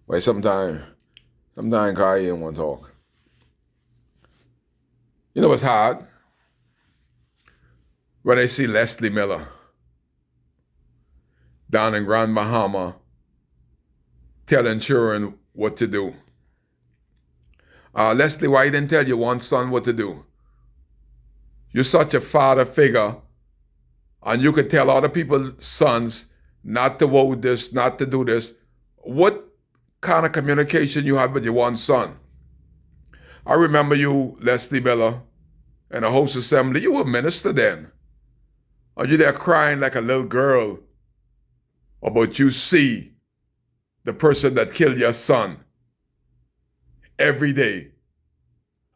Why sometimes I ain't want to talk. You know what's hard? When I see Leslie Miller down in Grand Bahama telling children what to do. Leslie, why you didn't tell your one son what to do? You're such a father figure, and you could tell other people's sons not to vote this, not to do this. What kind of communication you have with your one son? I remember you, Leslie Miller, in a host assembly. You were a minister then. Are you there crying like a little girl about you see the person that killed your son every day,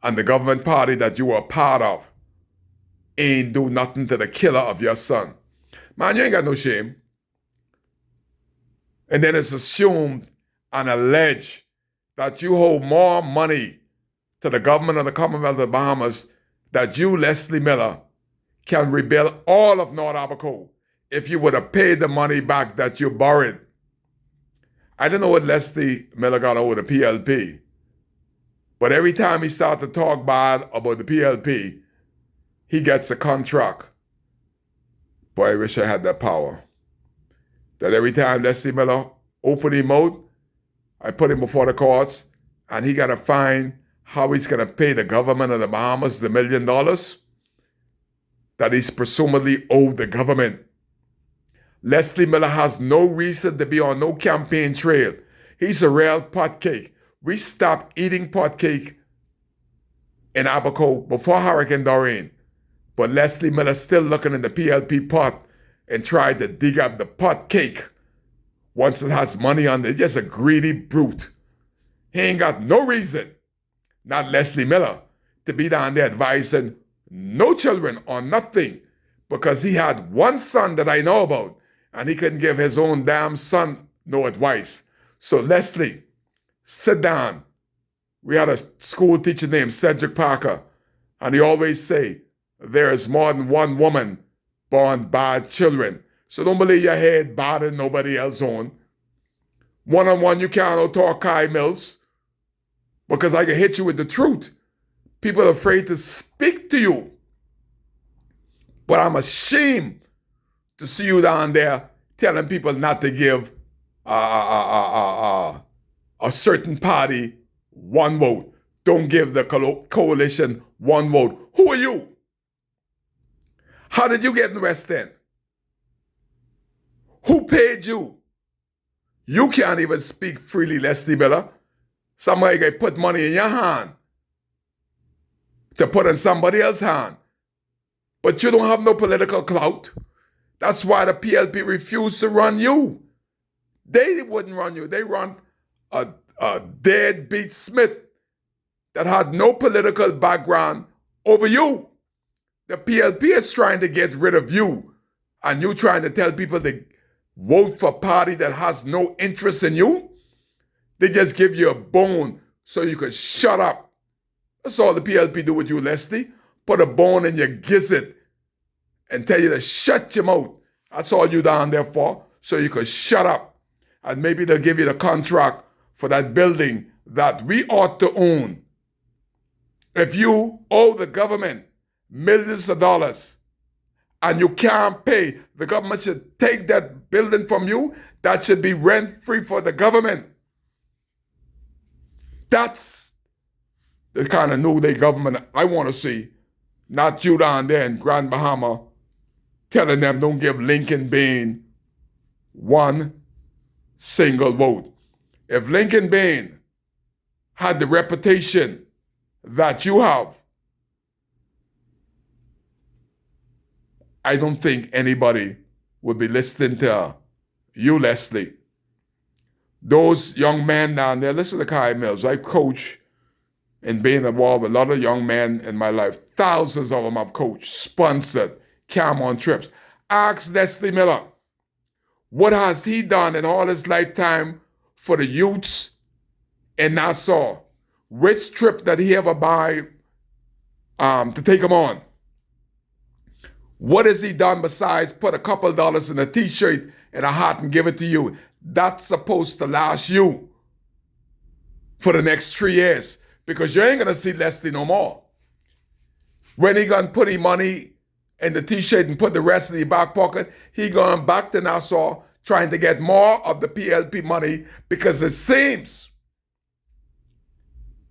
and the government party that you were a part of ain't do nothing to the killer of your son? Man, you ain't got no shame. And then it's assumed and alleged that you hold more money to the government of the Commonwealth of the Bahamas that you, Leslie Miller, can rebuild all of North Abaco if you would have paid the money back that you borrowed. I don't know what Leslie Miller got over the PLP, but every time he starts to talk bad about the PLP, he gets a contract. Boy, I wish I had that power. That every time Leslie Miller opened his mouth, I put him before the courts, and he got to find how he's going to pay the government of the Bahamas the $1 million that he's presumably owed the government. Leslie Miller has no reason to be on no campaign trail. He's a real pot cake. We stopped eating pot cake in Abaco before Hurricane Doreen, but Leslie Miller still looking in the PLP pot and tried to dig up the pot cake once it has money on it. Just a greedy brute. He ain't got no reason, not Leslie Miller, to be down there advising no children or nothing, because he had one son that I know about, and he couldn't give his own damn son no advice. So Leslie, sit down. We had a school teacher named Cedric Parker, and he always say, there is more than one woman born bad children. So don't believe your head bad and nobody else on. One-on-one, you can't talk Kai Mills, because I can hit you with the truth. People are afraid to speak to you. But I'm ashamed to see you down there telling people not to give a certain party one vote. Don't give the coalition one vote. Who are you? How did you get in the West End? Who paid you? You can't even speak freely, Leslie Miller. Somebody can put money in your hand to put in somebody else's hand. But you don't have no political clout. That's why the PLP refused to run you. They wouldn't run you. They run a deadbeat Smith that had no political background over you. The PLP is trying to get rid of you, and you trying to tell people to vote for a party that has no interest in you. They just give you a bone so you can shut up. That's all the PLP do with you, Leslie. Put a bone in your gizzard and tell you to shut your mouth. That's all you down there for, so you can shut up. And maybe they'll give you the contract for that building that we ought to own. If you owe the government millions of dollars and you can't pay, the government should take that building from you. That should be rent-free for the government. That's the kind of New Day government I want to see, not you down there in Grand Bahama telling them don't give Lincoln Bain one single vote. If Lincoln Bain had the reputation that you have, I don't think anybody would be listening to you, Leslie. Those young men down there, listen to Kai Mills. I coach and being involved with a lot of young men in my life. Thousands of them I've coached, sponsored, come on trips. Ask Leslie Miller, what has he done in all his lifetime for the youths in Nassau? Which trip did he ever buy to take them on? What has he done besides put a couple dollars in a t-shirt and a hat and give it to you? That's supposed to last you for the next 3 years because you ain't going to see Leslie no more. When he going to put his money in the t-shirt and put the rest in his back pocket, he going back to Nassau trying to get more of the PLP money because it seems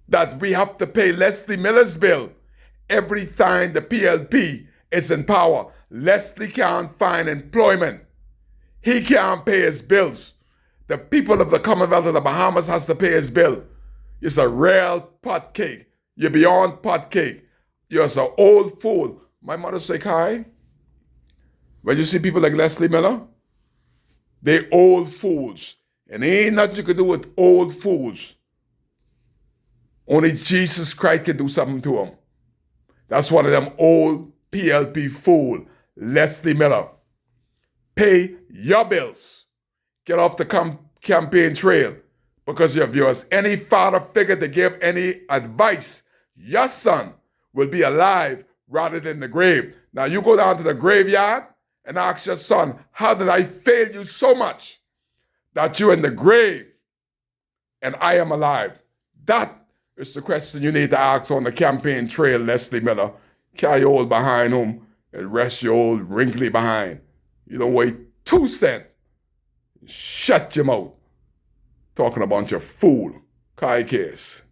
that we have to pay Leslie Miller's bill every time the PLP is in power. Leslie can't find employment. He can't pay his bills. The people of the Commonwealth of the Bahamas has to pay his bill. It's a real pot cake. You're beyond pot cake. You're an old fool. My mother say, Kai, when you see people like Leslie Miller, they old fools. And ain't nothing you can do with old fools. Only Jesus Christ can do something to them. That's one of them old PLP fool, Leslie Miller. Pay your bills. Get off the campaign trail. Because if there's any father figure to give any advice, your son will be alive rather than the grave. Now you go down to the graveyard and ask your son, how did I fail you so much that you're in the grave and I am alive? That is the question you need to ask on the campaign trail, Leslie Miller. Carry your old behind home and rest your old wrinkly behind. You don't weigh 2 cents. Shut your mouth. Talking a bunch of fool. Kai Case.